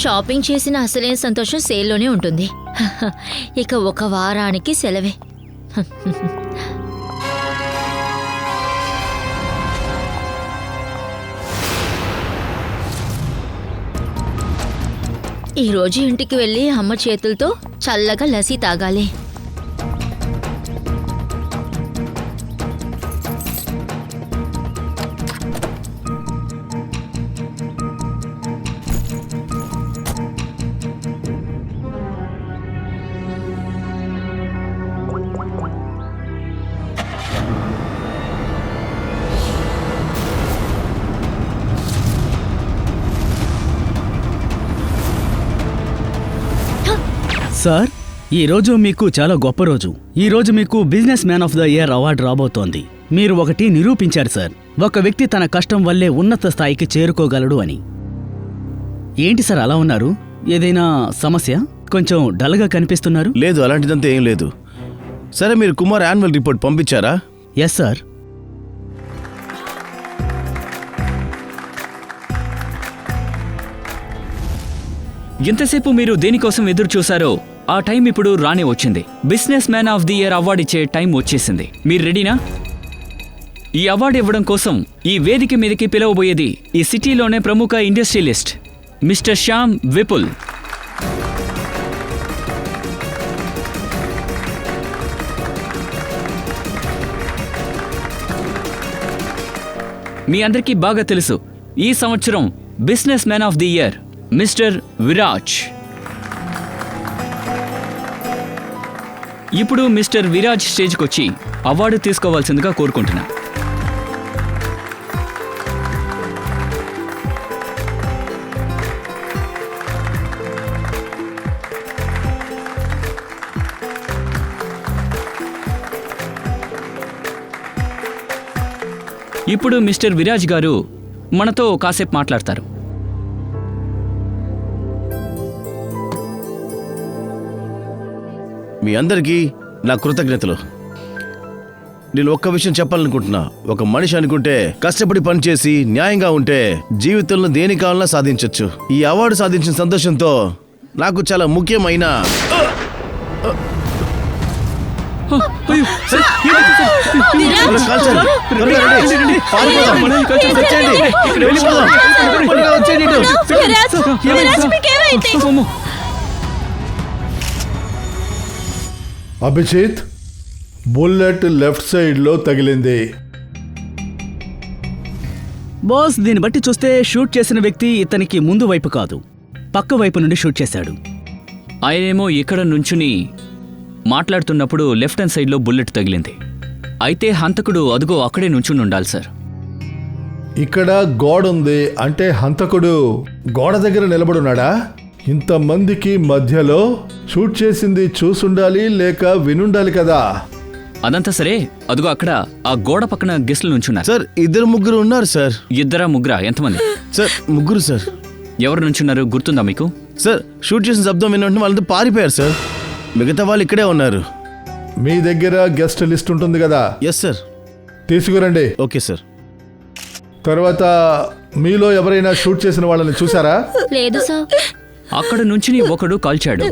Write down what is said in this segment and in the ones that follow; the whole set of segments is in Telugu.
షాపింగ్ చేసిన అసలైన సంతోషం సేల్లోనే ఉంటుంది. ఇక ఒక వారానికి సెలవే. ఈరోజు ఇంటికి వెళ్ళి అమ్మ చేతులతో చల్లగా లస్సీ తాగాలి. సార్, ఈరోజు మీకు చాలా గొప్ప రోజు. ఈరోజు మీకు business man of the year award రాబోతోంది. మీరు ఒకటి నిరూపించారు సార్, ఒక వ్యక్తి తన కష్టం వల్లే ఉన్నత స్థాయికి చేరుకోగలడు అని. ఏంటి సార్ అలా ఉన్నారు? ఏదైనా సమస్య? కొంచెం డల్గా కనిపిస్తున్నారు. లేదు, అలాంటిదంతా ఏం లేదు. సరే, మీరు కుమార్ యాన్యువల్ రిపోర్ట్ పంపించారా? Yes sir. ఎంతసేపు మీరు దేనికోసం ఎదురు చూశారో ఆ టైం ఇప్పుడు రానే వచ్చింది. Business man of the year award ఇచ్చే టైం వచ్చేసింది. మీరు రెడీనా? ఈ అవార్డు ఇవ్వడం కోసం ఈ వేదిక మీదకి పిలవబోయేది ఈ సిటీలోనే ప్రముఖ ఇండస్ట్రియలిస్ట్ మిస్టర్ శ్యామ్ విపుల్. మీ అందరికీ బాగా తెలుసు, ఈ సంవత్సరం business man of the year mister Viraj. ఇప్పుడు మిస్టర్ విరాజ్ స్టేజ్కి వచ్చి అవార్డు తీసుకోవాల్సిందిగా కోరుకుంటున్నా. ఇప్పుడు మిస్టర్ విరాజ్ గారు మనతో కాసేపు మాట్లాడతారు. మీ అందరికీ నా కృతజ్ఞతలు. నేను ఒక్క విషయం చెప్పాలనుకుంటున్నా. ఒక మనిషి అనుకుంటే, కష్టపడి పనిచేసి న్యాయంగా ఉంటే జీవితంలో దేని కావాలన్నా సాధించవచ్చు. ఈ అవార్డు సాధించిన సంతోషంతో నాకు చాలా ముఖ్యమైన అభిజిత్, బుల్లెట్ లెఫ్ట్ సైడ్లో తగిలింది. బాస్, దీన్ని బట్టి చూస్తే షూట్ చేసిన వ్యక్తి ఇతనికి ముందు వైపు కాదు, పక్క వైపు నుండి షూట్ చేశాడు. ఆయనేమో ఇక్కడ నుంచుని మాట్లాడుతున్నప్పుడు లెఫ్ట్ హ్యాండ్ సైడ్లో బుల్లెట్ తగిలింది. అయితే హంతకుడు అదుగో అక్కడే నుంచుని ఉండాలి సార్. ఇక్కడ గోడ ఉంది అంటే హంతకుడు గోడ దగ్గర నిలబడున్నాడా? ఇంతమందికి మధ్యలో షూట్ చేసింది చూసుండాలి లేక వినుండాలి కదా. అదంతా సరే, అదుగో అక్కడ ఆ గోడ పక్కన గెస్టులు నుంచున్నారు. సార్, ఇద్దరు ముగ్గురు ఉన్నారు సార్. ఇద్దరా ముగ్గురా? ఎంతమంది? సార్, ముగ్గురు సార్. ఎవరు నుంచున్నారు గుర్తుందా మీకు? సార్, షూట్ చేసిన శబ్దం విన్నట్టు వాళ్ళంతా పారిపోయారు సార్. మిగతా వాళ్ళు ఇక్కడే ఉన్నారు. మీ దగ్గర గెస్ట్ లిస్ట్ ఉంటుంది కదా? Yes sir. తీసుకురండి. Okay sir. తర్వాత మీలో ఎవరైనా షూట్ చేసిన వాళ్ళని చూసారా? లేదు సార్. అక్కడ నుంచుని ఒకడు కాల్చాడు.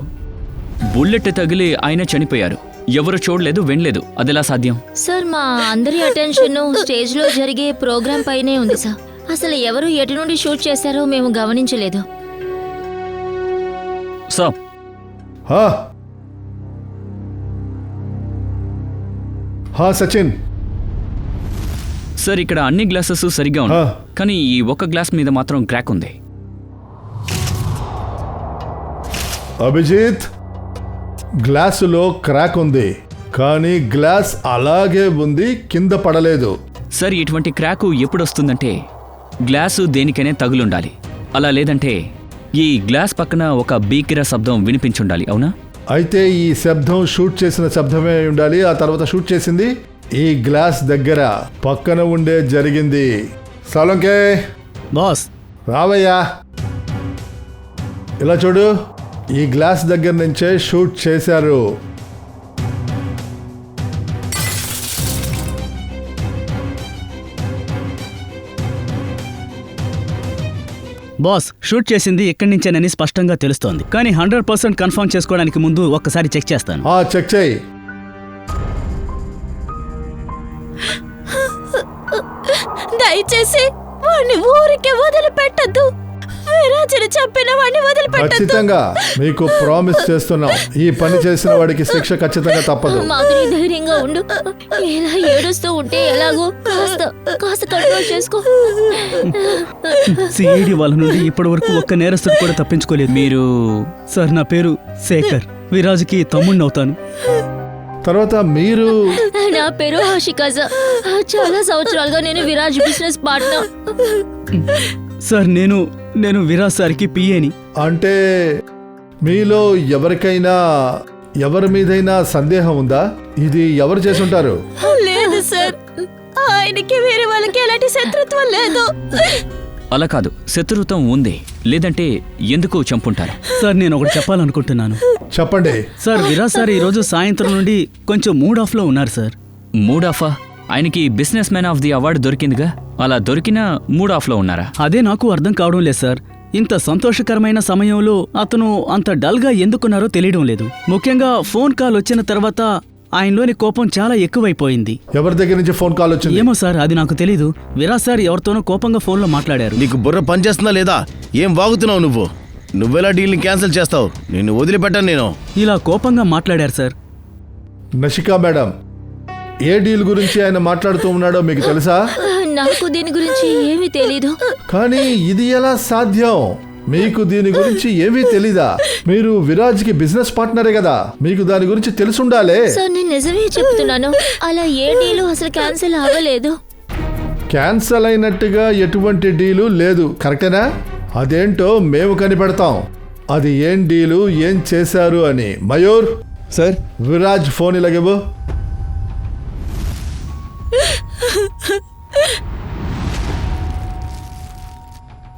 బుల్లెట్ తగిలి ఆయన చనిపోయారు. ఎవరు చూడలేదు, వినలేదు. అదెలా సాధ్యం? సార్, మా అందరి అటెన్షన్ స్టేజ్ లో జరిగే ప్రోగ్రాం పైనే ఉంది సార్. అసలు ఎవరు ఎటు నుండి షూట్ చేశారో మేము గమనించలేదు సార్. సచిన్ సార్, ఇక్కడ అన్ని గ్లాసెస్ సరిగ్గా ఉన్నాయి, కానీ ఈ ఒక గ్లాస్ మీద మాత్రం క్రాక్ ఉంది. అభిజిత్, గ్లాసులో క్రాక్ ఉంది, కానీ గ్లాస్ అలాగే ఉంది, కింద పడలేదు. సార్, ఇటువంటి క్రాకు ఎప్పుడొస్తుందంటే గ్లాసు దేనికైనా తగులుండాలి. అలా లేదంటే ఈ గ్లాస్ పక్కన ఒక బీకిర శబ్దం వినిపించుండాలి. అవునా? అయితే ఈ శబ్దం షూట్ చేసిన శబ్దమే ఉండాలి. ఆ తర్వాత షూట్ చేసింది ఈ గ్లాస్ దగ్గర పక్కన ఉండే జరిగింది. సలోంకే బాస్, రావయ్యా, ఇలా చూడు. ఈ గ్లాస్ దగ్గర నుంచే షూట్ చేశారు. బాస్ షూట్ చేసింది ఇక్కడి నుంచేనని స్పష్టంగా తెలుస్తోంది, కానీ 100% కన్ఫర్మ్ చేసుకోవడానికి ముందు ఒక్కసారి చెక్ చేస్తాను. చెక్ చేయి. దయచేసి వాడిని ఊరికే వదిలిపెట్టద్దు. విరాజుని చంపిన వాడిని వదిలిపెట్టద్దు. ఖచ్చితంగా మీకు ప్రామిస్ చేస్తున్నాం, ఈ పని చేసిన వాడికి శిక్ష ఖచ్చితంగా తప్పదు. మాధురి ధైర్యంగా ఉండు. ఇలా ఏడుస్తూ ఉంటే ఎలాగో కాస్త కంట్రోల్ చేసుకో. సిఐడి వాళ్ళ నుండి ఇప్పటి వరకు ఒక్క నేరస్తుడు కూడా తప్పించుకోలేదు. మీరు సార్, నా పేరు శేఖర్, విరాజ్కి తమ్ముడిని అవుతాను. తర్వాత మీరు? నా పేరు హషికా సార్. చాలా సంవత్సరాలుగా నేను విరాజ్ బిజినెస్ పార్ట్నర్. సార్, నేను విరాజ్ సార్కి పిఏని. అంటే మీలో ఎవరి మీదైనా సందేహం ఉందా? ఇది ఎవరు చేసుంటారు? లేదు సార్, ఆయనకి వేరే వాళ్ళకి ఎలాంటి శత్రుత్వం లేదు. అలా కాదు, శత్రుత్వం ఉంది, లేదంటే ఎందుకు చంపుంటారు? సార్, నేను ఒకటి చెప్పాలనుకుంటున్నాను. చెప్పండి. సార్, విరాజ్ సార్ ఈరోజు సాయంత్రం నుండి కొంచెం మూడ్ ఆఫ్లో ఉన్నారు సార్. మూడ్ ఆఫా? ఆయనకి businessman of the award దొరికిందిగా, అలా దొరికినా మూడ్ ఆఫ్లో ఉన్నారా? అదే నాకు అర్థం కావడం లేదు సార్. ఇంత సంతోషకరమైన సమయంలో అతను అంత డల్గా ఎందుకున్నారో తెలియడం లేదు. ముఖ్యంగా ఫోన్ కాల్ వచ్చిన తర్వాత ఆయనలోని కోపం చాలా ఎక్కువైపోయింది. ఎవరి దగ్గర నుంచి ఫోన్ కాల్ వచ్చింది? ఏమో సార్, అది నాకు తెలీదు. విరాజ్ సార్ ఎవరితోనో కోపంగా ఫోన్లో మాట్లాడారు. నీకు బుర్ర పనిచేస్తుందా లేదా? ఏం వాగుతున్నావు నువ్వు? నువ్వెలా డీల్ని క్యాన్సిల్ చేస్తావు? నిన్ను వదిలిపెట్టాను నేను. ఇలా కోపంగా మాట్లాడారు సార్. నషికా మేడం, ఏ డీల్ గురించి ఆయన మాట్లాడుతూ ఉన్నాడో మీకు తెలుసా? నాకు దీని గురించి ఏమీ తెలీదు. కానీ ఇది ఎలా సాధ్యం? మీకు దీని గురించి ఏమీ తెలీదా? మీరు విరాజ్కి బిజినెస్ పార్ట్నరే కదా, మీకు దాని గురించి తెలుసుండాలే. సార్, నేను నిజమే చెప్తున్నాను. అలా ఏ డీలు అసలు క్యాన్సిల్ అవ్వలేదు. క్యాన్సల్ అయినట్టుగా ఎటువంటి డీలు లేదు, కరెక్టేనా? అదేంటో మేము కనిపెడతాం. అది ఏం డీలు, ఏం చేశారు అని. మయూర్ సార్, విరాజ్ ఫోన్ ఇలాగివ్వు.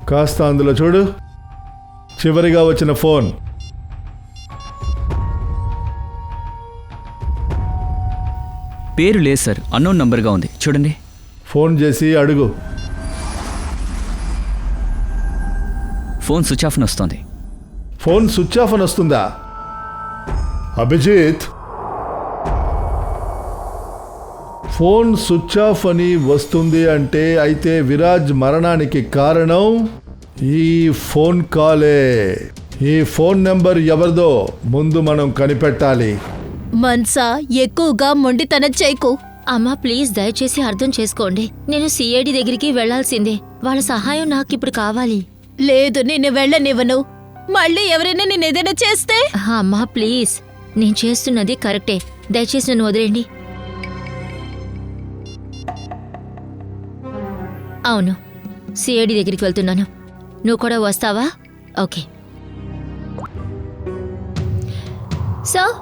కాస్త అందులో చూడు, చివరిగా వచ్చిన ఫోన్. పేరు లేదు సార్, అన్నోన్ నంబర్గా ఉంది, చూడండి. ఫోన్ చేసి అడుగు. ఫోన్ స్విచ్ ఆఫ్ వస్తోంది. ఫోన్ స్విచ్ ఆఫ్ అని వస్తుందా? అభిజిత్, ఫోన్ స్విచ్ ఆఫ్ అని వస్తుంది అంటే అయితే విరాజ్ మరణానికి కారణం ఈ ఫోన్ కాలే. ఈ ఫోన్ నెంబర్ ఎవరిదో ముందు మనం కనిపెట్టాలి. మన్సా, ఎక్కువగా మొండితనం చేయకు. అమ్మా ప్లీజ్, దయచేసి అర్థం చేసుకోండి. నేను సిఐడి దగ్గరికి వెళ్లాల్సిందే. వాళ్ళ సహాయం నాకు ఇప్పుడు కావాలి. లేదు, నిన్ను వెళ్ళనివ్వను. మళ్ళీ ఎవరైనా నేను ఏదైనా చేస్తే? అమ్మా ప్లీజ్, నేను చేస్తున్నది కరెక్టే. దయచేసి నన్ను వదిలేండి. అవును, సిఐడి దగ్గరికి వెళ్తున్నాను. నువ్వు కూడా వస్తావా? Okay sir.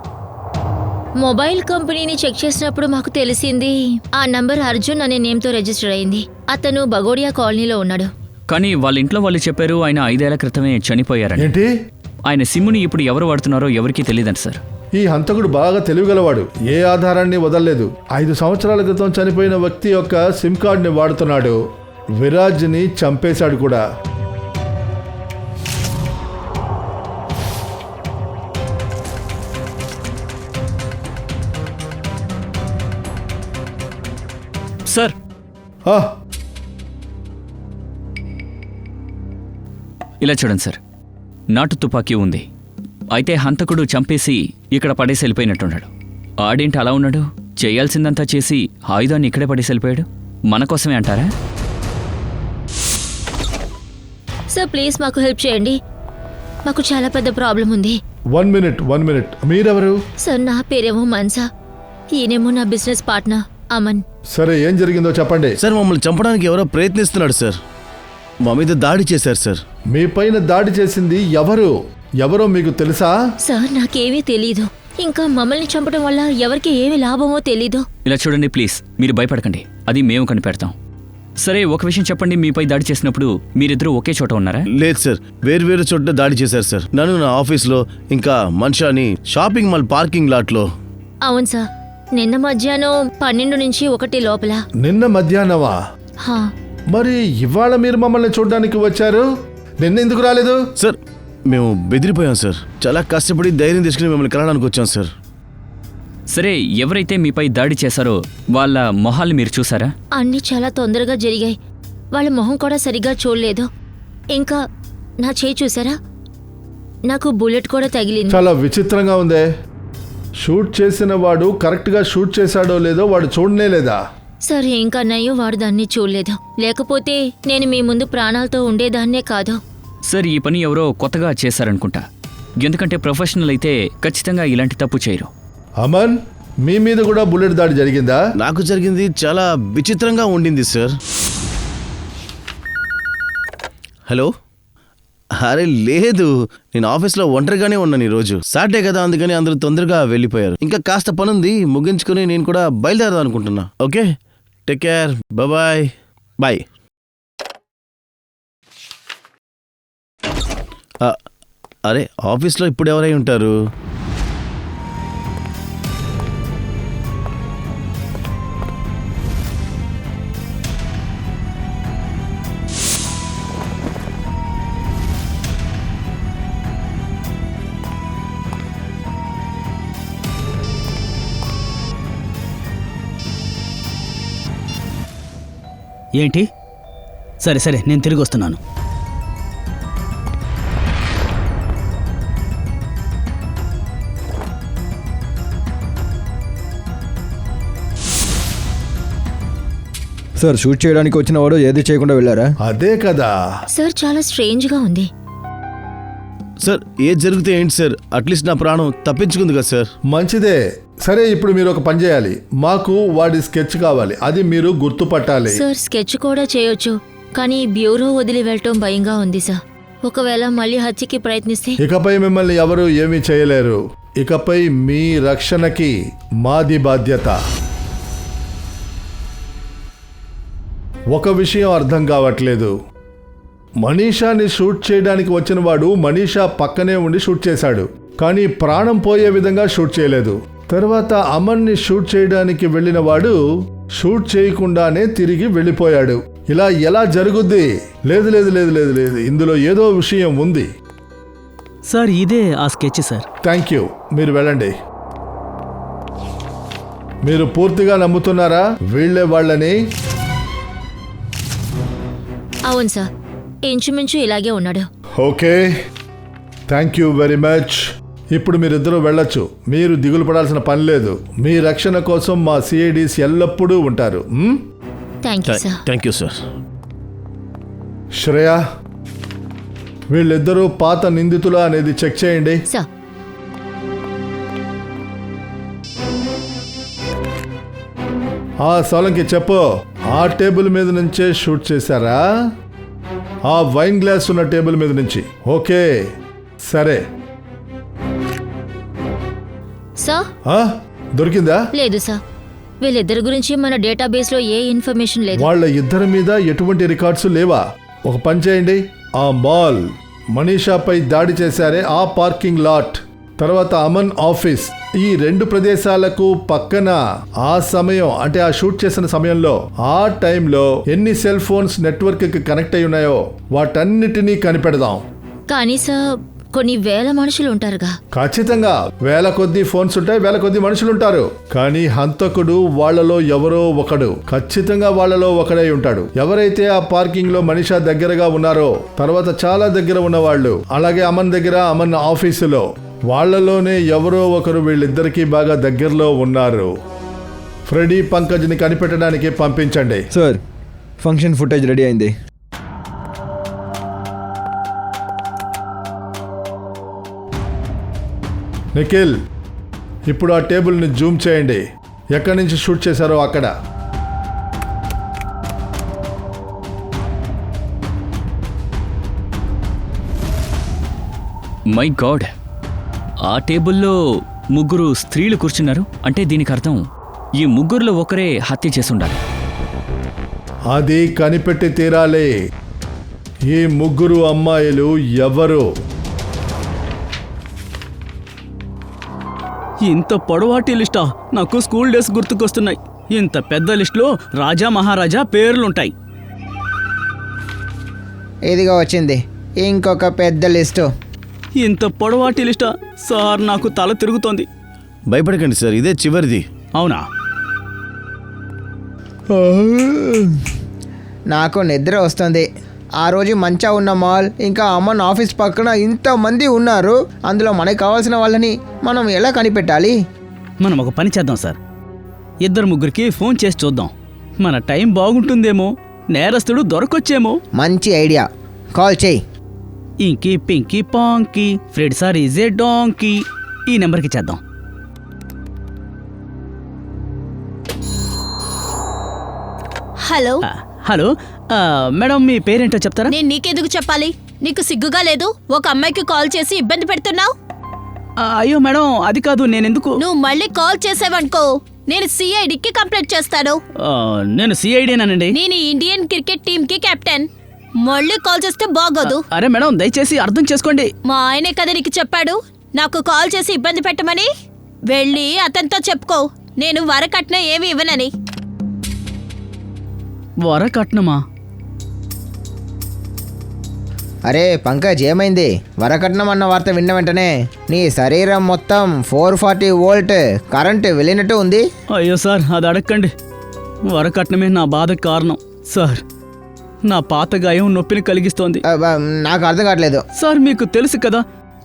మొబైల్ కంపెనీని చెక్ చేసినప్పుడు మాకు తెలిసింది ఆ నంబర్ అర్జున్ అనే నేమ్తో రిజిస్టర్ అయింది. అతను బగోడియా కాలనీలో ఉన్నాడు. కానీ వాళ్ళ ఇంట్లో వాళ్ళు చెప్పారు ఆయన 5 ఏళ్ల క్రితమే చనిపోయారని. ఏంటి? ఆయన సిమ్ముని ఇప్పుడు ఎవరు వాడుతున్నారో ఎవరికీ తెలియదంట సార్. ఈ హంతకుడు బాగా తెలివిగలవాడు, ఏ ఆధారాన్ని వదలలేదు. 5 సంవత్సరాల క్రితం చనిపోయిన వ్యక్తి యొక్క సిమ్ కార్డ్ని వాడుతున్నాడు. విరాజ్ని చంపేశాడు కూడా. సార్, ఇలా చూడండి సార్, నాటు తుపాకీ ఉంది. అయితే హంతకుడు చంపేసి ఇక్కడ పడేసి వెళ్ళిపోయినట్టున్నాడు. ఆడేంటి అలా ఉన్నాడు? చేయాల్సిందంతా చేసి ఆయుధాన్ని ఇక్కడే పడేసి వెళ్ళిపోయాడు. మన కోసమే అంటారా? సార్ ప్లీజ్ మాకు హెల్ప్ చేయండి. మాకు చాలా పెద్ద ప్రాబ్లం ఉంది. 1 మినిట్. మీరెవరు? సార్, నా పేరేమో మన్సా. ఈయనేమో నా బిజినెస్ పార్ట్నర్ అమన్. సరే, ఏం జరిగిందో చెప్పండి. సార్, మమ్మల్ని చంపడానికి ఎవరో ప్రయత్నిస్తున్నాడు సార్. మా మీద దాడి చేశారు సార్. మీ పైన దాడి చేసింది ఎవరో మీకు తెలుసా? సార్, నాకేమీ తెలీదు. ఇంకా మమ్మల్ని చంపడం వల్ల ఎవరికి ఏమి లాభమో తెలీదు. ఇలా చూడండి ప్లీజ్, మీరు భయపడకండి, అది మేము కనిపెడతాం. సరే, ఒక విషయం చెప్పండి, మీపై దాడి చేసినప్పుడు మీరిద్దరూ ఒకే చోట ఉన్నారా? లేదు సార్, వేరు చోట దాడి చేశారు సార్. నన్ను నా ఆఫీస్లో, ఇంకా మనిషాని షాపింగ్ మాల్ పార్కింగ్ లాట్లో. అవును సార్, నిన్న మధ్యాహ్నం 12 నుంచి 1 లోపల. నిన్న మధ్యాహ్నమా? హా. మరి ఇవాళ మీరు మమ్మల్ని చూడడానికి వచ్చారు? నిన్న ఎందుకు రాలేదు? సార్ మేము బెదిరిపోయాం సార్. చాలా కష్టపడి ధైర్యం తీసుకుని మిమ్మల్ని కలవడానికి వచ్చాం సార్. సరే, ఎవరైతే మీపై దాడి చేశారో వాళ్ళ మొహాలు మీరు చూసారా? అన్నీ చాలా తొందరగా జరిగాయి. వాళ్ళ మొహం కూడా సరిగా చూడలేదు. ఇంకా నా చేయి చూసారా? నాకు బుల్లెట్ కూడా తగిలింది. చాలా విచిత్రంగా ఉందే. షూట్ చేసిన వాడు కరెక్ట్గా షూట్ చేశాడో లేదో వాడు చూడనే లేదా? సరే, ఇంకా నయ్యో వాడు దాన్ని చూడలేదు. లేకపోతే నేను మీ ముందు ప్రాణాలతో ఉండేదాన్నే కాదు. సార్, ఈ పని ఎవరో కొత్తగా చేశారనుకుంటా. ఎందుకంటే ప్రొఫెషనల్ అయితే ఖచ్చితంగా ఇలాంటి తప్పు చేయరు. అమన్, మీ మీద కూడా బుల్లెట్ దాడి జరిగిందా? నాకు జరిగింది చాలా విచిత్రంగా ఉండింది సార్. హలో, అరే లేదు, నేను ఆఫీస్లో ఒంటరిగానే ఉన్నాను ఈరోజు. సాటర్డే కదా, అందుకని అందరూ తొందరగా వెళ్ళిపోయారు. ఇంకా కాస్త పనుంది, ముగించుకుని నేను కూడా బయలుదేరదాం అనుకుంటున్నా. Okay, take care, bye bye. అరే, ఆఫీస్లో ఇప్పుడు ఎవరై ఉంటారు? ఏంటి? సరే సరే, నేను తిరిగి వస్తున్నాను. సార్, షూట్ చేయడానికి వచ్చిన వాడు ఏది చేయకుండా వెళ్ళారా? అదే కదా. సార్, చాలా స్ట్రేంజ్గా ఉంది. సార్, ఏది జరిగితే ఏంటి సార్? అట్లీస్ట్ నా ప్రాణం తప్పించుకుంది కదా సార్. మంచిదే. సరే, ఇప్పుడు మీరు ఒక పని చేయాలి. మాకు వాడి స్కెచ్ కావాలి, అది మీరు గుర్తుపట్టాలి. సార్, స్కెచ్ కూడా చేయొచ్చు, కానీ బ్యూరో వదిలి వెళ్ళటం భయంగా ఉంది సార్. ఒకవేళ మళ్ళీ హత్యకి ప్రయత్నిస్తే? ఇకపై మిమ్మల్ని ఎవరు ఏమీ చేయలేరు. ఇకపై మీ రక్షణకి మాది బాధ్యత. ఒక విషయం అర్థం కావట్లేదు. మనీషాని షూట్ చేయడానికి వచ్చిన వాడు మనీషా పక్కనే ఉండి షూట్ చేశాడు, కానీ ప్రాణం పోయే విధంగా షూట్ చేయలేదు. తర్వాత అమన్ని షూట్ చేయడానికి వెళ్ళిన వాడు షూట్ చేయకుండానే తిరిగి వెళ్ళిపోయాడు. ఇలా ఎలా జరుగుద్ది? లేదు లేదు లేదు లేదు లేదు, ఇందులో ఏదో విషయం ఉంది. సార్, ఇదే ఆ స్కెచ్ సార్. థ్యాంక్ యూ, మీరు వెళ్ళండి. మీరు పూర్తిగా నమ్ముతున్నారా వీళ్ళే వాళ్ళని? అవును సార్, ఇంచుమించు ఇలాగే ఉన్నాడు. Okay, thank you very much. ఇప్పుడు మీరిద్దరూ వెళ్ళొచ్చు. మీరు దిగులు పడాల్సిన పని లేదు. మీ రక్షణ కోసం మా సిఐడిస్ ఎల్లప్పుడూ ఉంటారు. Thank you sir. Thank you sir. Shreya, వీళ్ళిద్దరూ పాత నిందితులు అనేది చెక్ చేయండి. సార్, ఆ సోలంకి చెప్పు, ఆ టేబుల్ మీద నుంచే షూట్ చేశారా? ఆ వైన్ గ్లాస్ ఉన్న టేబుల్ మీద నుంచి. ఓకే, సరే. సార్, దొరికిందా? లేదు సార్. వీళ్ళిద్దరి గురించి మన డేటాబేస్లో ఏ ఇన్ఫర్మేషన్ లేదు. వాళ్ళ ఇద్దరి మీద ఎటువంటి రికార్డ్స్ లేవా? ఒక పని చేయండి, ఆ మాల్, మనీషాపై దాడి చేశారే ఆ పార్కింగ్ లాట్, తర్వాత అమన్ ఆఫీస్, ఈ రెండు ప్రదేశాలకు పక్కన ఆ సమయం అంటే ఆ షూట్ చేసిన సమయంలో ఆ టైంలో ఎన్ని సెల్ ఫోన్స్ నెట్వర్క్ కి కనెక్ట్ అయి ఉన్నాయో వాటన్నిటినీ కనిపెడదాం. కానీ సార్, కొన్ని వేల మనుషులు ఉంటారుగా. ఖచ్చితంగా వేల కొద్ది ఫోన్స్ ఉంటాయి, వేల కొద్ది మనుషులు ఉంటారు. కానీ హంతకుడు వాళ్ళలో ఎవరో ఒకడు, ఖచ్చితంగా వాళ్ళలో ఒకడై ఉంటాడు. ఎవరైతే ఆ పార్కింగ్ లో మనీషా దగ్గరగా ఉన్నారో, తర్వాత చాలా దగ్గర ఉన్నవాళ్ళు, అలాగే అమన్ దగ్గర, అమన్ ఆఫీసులో, వాళ్లలోనే ఎవరో ఒకరు వీళ్ళిద్దరికీ బాగా దగ్గరలో ఉన్నారు. ఫ్రెడీ, పంకజ్ని కనిపెట్టడానికి పంపించండి. సార్, ఫంక్షన్ ఫుటేజ్ రెడీ అయింది. నిఖిల్, ఇప్పుడు ఆ టేబుల్ని జూమ్ చేయండి. ఎక్కడి నుంచి షూట్ చేశారో అక్కడ. మై గాడ్, ఆ టేబుల్లో ముగ్గురు స్త్రీలు కూర్చున్నారు. అంటే దీనికి అర్థం ఈ ముగ్గురులో ఒకరే హత్య చేసుండాలి. అది కనిపెట్టి తీరాలి. ఈ ముగ్గురు అమ్మాయిలు ఎవరు? ఇంత పొడవాటి లిస్టా? నాకు స్కూల్ డేస్ గుర్తుకొస్తున్నాయి. ఇంత పెద్ద లిస్టులో రాజా మహారాజా పేర్లుంటాయి. ఇదిగో వచ్చింది. ఇంకొక పెద్ద లిస్టు. ఇంత పొడవాటి లిస్టా సార్? నాకు తల తిరుగుతోంది. భయపడకండి సార్, ఇదే చివరిది. అవునా? నాకు నిద్ర వస్తుంది. ఆ రోజు మంచా ఉన్న మాల్ ఇంకా అమ్మన్ ఆఫీస్ పక్కన ఇంతమంది ఉన్నారు. అందులో మనకు కావాల్సిన వాళ్ళని మనం ఎలా కనిపెట్టాలి? మనం ఒక పని చేద్దాం సార్, 2-3కి ఫోన్ చేసి చూద్దాం. మన టైం బాగుంటుందేమో, నేరస్తుడు దొరకొచ్చేమో. మంచి ఐడియా, కాల్ చేయి. Inky pinky ponky Fred sir is a donkey. ఈ నెంబర్కి చేద్దాం. హలో, హలో, మేడం మీ పేరేంటో చెప్తారా? నేను నీకెందుకు చెప్పాలి? నీకు సిగ్గుగా లేదు? ఒక అమ్మాయికి కాల్ చేసి ఇబ్బంది పెడుతున్నావు. అయ్యో మేడం, అది కాదు. నేనెందుకు? నువ్వు మళ్ళీ కాల్ చేసావనుకో, నేను సిఐడికి కంప్లైంట్ చేస్తాను. నేను సిఐడినానండి. నేను ఇండియన్ క్రికెట్ టీమ్ కి కెప్టెన్. మళ్ళీ కాల్ చేస్తే బాగోదు. అరే మేడం, దయచేసి అర్థం చేసుకోండి. మా ఆయనే కదా నీకు చెప్పాడు నాకు కాల్ చేసి ఇబ్బంది పెట్టమని. వెళ్ళి అతనితో చెప్పుకో, నేను వరకట్నం ఏమి ఇవ్వనని. వరకట్నమా? అరే పంకజ్, ఏమైంది? వరకట్నం అన్న వార్త విన్న వెంటనే నీ శరీరం మొత్తం 440 వోల్ట్ కరెంటు వెళ్ళినట్టు ఉంది. అయ్యో సార్, అది అడగండి. వరకట్నమే నా బాధకు కారణం సార్. నా పాత గాయం నొప్పిని కలిగిస్తోంది. నాకు అర్థం కావట్లేదు. సార్ మీకు తెలుసు కదా,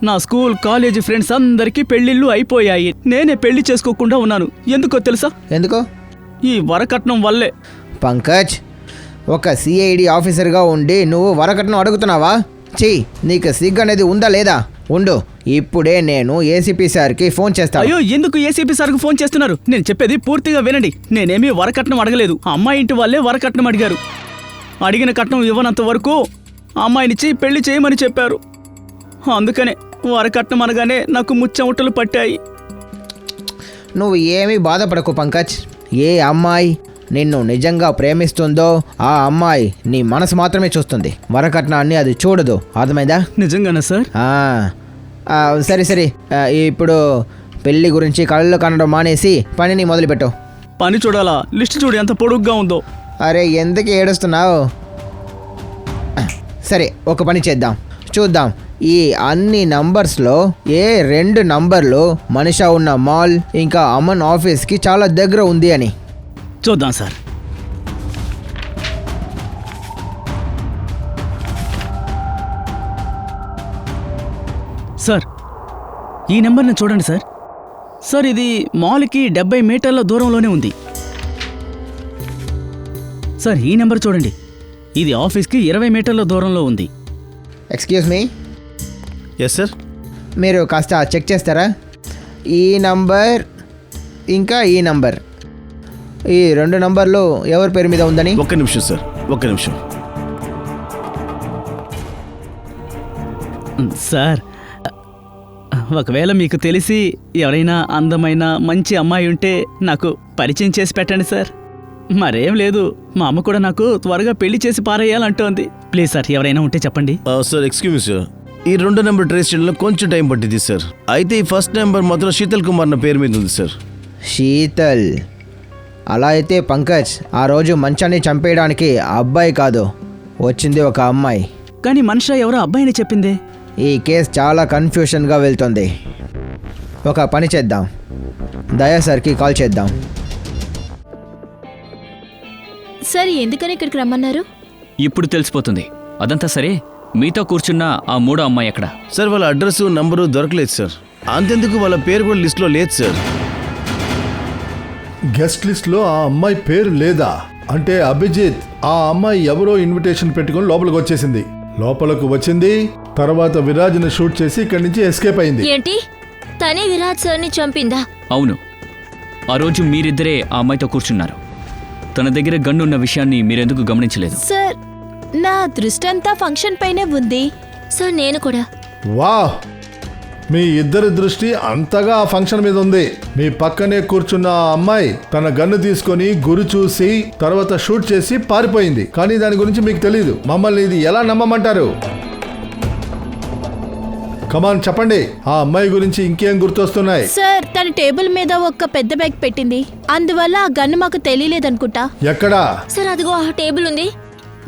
నా స్కూల్ కాలేజీ ఫ్రెండ్స్ అందరికీ పెళ్లిళ్ళు అయిపోయాయి. నేనే పెళ్లి చేసుకోకుండా ఉన్నాను. ఎందుకో తెలుసా? ఎందుకు? ఈ వరకట్నం వల్లే. పంకజ్, ఒక సిఐడి ఆఫీసర్గా ఉండి నువ్వు వరకట్నం అడుగుతున్నావా? చెయ్యి, నీకు సిగ్గు అనేది ఉందా లేదా? ఉండు, ఇప్పుడే నేను ఏసీపీ సార్కి ఫోన్ చేస్తాను. అయ్యో, ఎందుకు ఏసీపీ సార్కి ఫోన్ చేస్తున్నారు? నేను చెప్పేది పూర్తిగా వినండి. నేనేమీ వరకట్నం అడగలేదు. అమ్మాయి ఇంటి వాళ్ళే వరకట్నం అడిగారు. అడిగిన కట్నం ఇవ్వనంత వరకు అమ్మాయినిచ్చి పెళ్లి చేయమని చెప్పారు. అందుకనే వరకట్నం అనగానే నాకు ముచ్చెమటలు పట్టాయి. నువ్వు ఏమీ బాధపడకు పంకజ్. ఏ అమ్మాయి నిన్ను నిజంగా ప్రేమిస్తుందో ఆ అమ్మాయి నీ మనసు మాత్రమే చూస్తుంది. వరకట్నాన్ని అది చూడదు. అర్థమైందా? నిజంగానా సార్? సరే సరే, ఇప్పుడు పెళ్లి గురించి కళ్ళు కనడం మానేసి పనిని మొదలుపెట్టు. పని చూడాలా? లిస్ట్ చూడు ఎంత పొడుగ్గా ఉందో. అరే, ఎందుకు ఏడుస్తున్నావు? సరే, ఒక పని చేద్దాం. చూద్దాం ఈ అన్ని నంబర్స్లో ఏ 2 నంబర్లు మనిషా ఉన్న మాల్ ఇంకా అమన్ ఆఫీస్కి చాలా దగ్గర ఉంది అని. చూద్దాం సార్. సార్, ఈ నెంబర్ని చూడండి సార్. సార్, ఇది మాల్కి 70 మీటర్ల దూరంలోనే ఉంది. సార్, ఈ నెంబర్ చూడండి. ఇది ఆఫీస్కి 20 మీటర్ల దూరంలో ఉంది. Excuse me, yes sir. మీరు కాస్త చెక్ చేస్తారా? ఈ నంబర్ ఇంకా ఈ నంబర్, ఈ 2 నంబర్లు ఎవరి పేరు మీద ఉందని. ఒక్క నిమిషం సార్, ఒక్క నిమిషం. సార్, ఒకవేళ మీకు తెలిసి ఎవరైనా అందమైన మంచి అమ్మాయి ఉంటే నాకు పరిచయం చేసి పెట్టండి సార్. మరేం లేదు, మా అమ్మ కూడా నాకు త్వరగా పెళ్లి చేసి పారేయాలంటోంది. ప్లీజ్ సార్, ఎవరైనా ఉంటే చెప్పండి. సార్ ఎక్స్క్యూజ్ మీ సార్, ఈ 2 నెంబర్ ట్రేస్ చేయడంలో కొంచెం టైం పట్టింది సార్. అయితే ఈ ఫస్ట్ నెంబర్ మాత్రం శీతల్ కుమార్ నా పేరు మీద ఉంది సార్. శీతల్? అలా అయితే పంకజ్, ఆ రోజు మంచాన్ని చంపేయడానికి ఆ అబ్బాయి కాదు, వచ్చింది ఒక అమ్మాయి. కానీ మనిషి ఎవరో అబ్బాయిని చెప్పిందే. ఈ కేసు చాలా కన్ఫ్యూషన్గా వెళ్తుంది. ఒక పని చేద్దాం, దయా సార్కి కాల్ చేద్దాం. సార్, ఎందుకని ఇక్కడికి రమ్మన్నారు? ఇప్పుడు తెలిసిపోతుంది. అదంతా సరే, మీతో కూర్చున్న ఆ 3వ అమ్మాయి ఎక్కడ? సార్, వాళ్ళ అడ్రస్ నంబరు దొరకలేదు సార్. అంతెందుకు వాళ్ళ పేరు కూడా లిస్ట్లో లేదు సార్. గెస్ట్ లిస్ట్లో ఆ అమ్మాయి పేరు లేదా? అంటే అభిజిత్ ఆ అమ్మాయి ఎవరో ఇన్విటేషన్ పెట్టుకొని లోపలికి వచ్చేసింది. లోపలకు వచ్చింది, తర్వాత విరాజ్ని షూట్ చేసి ఇక్కడి నుంచి ఎస్కేప్ అయింది. ఏంటి? తనే విరాజ్ సార్ని చంపిందా? అవును, ఆ రోజు మీరిద్దరే ఆ అమ్మాయితో కూర్చున్నారు. తన దగ్గర గన్ను ఉన్న విషయాన్ని మీరెందుకు గమనించలేదు? సార్, నా దృష్టి అంతా ఫంక్షన్ పైనే ఉంది. సార్, నేను కూడా. వాహ్, మీ ఇద్దరి దృష్టి అంతగా ఆ ఫంక్షన్ మీద ఉంది. మీ పక్కనే కూర్చున్న ఆ అమ్మాయి తన గన్ను తీసుకొని గురి చూసి తర్వాత షూట్ చేసి పారిపోయింది. కానీ దాని గురించి మీకు తెలియదు. మమ్మల్ని ఇది ఎలా నమ్మమంటారు? కమాన్ చెప్పండి, ఆ అమ్మాయి గురించి ఇంకేం గుర్తొస్తున్నాయి? సార్, తన టేబుల్ మీద ఒక పెద్ద బ్యాగ్ పెట్టింది, అందువల్ల ఆ గన్ను మాకు తెలియలేదనుకుంటా. ఎక్కడా? సార్, అదిగో ఆ టేబుల్ ఉంది,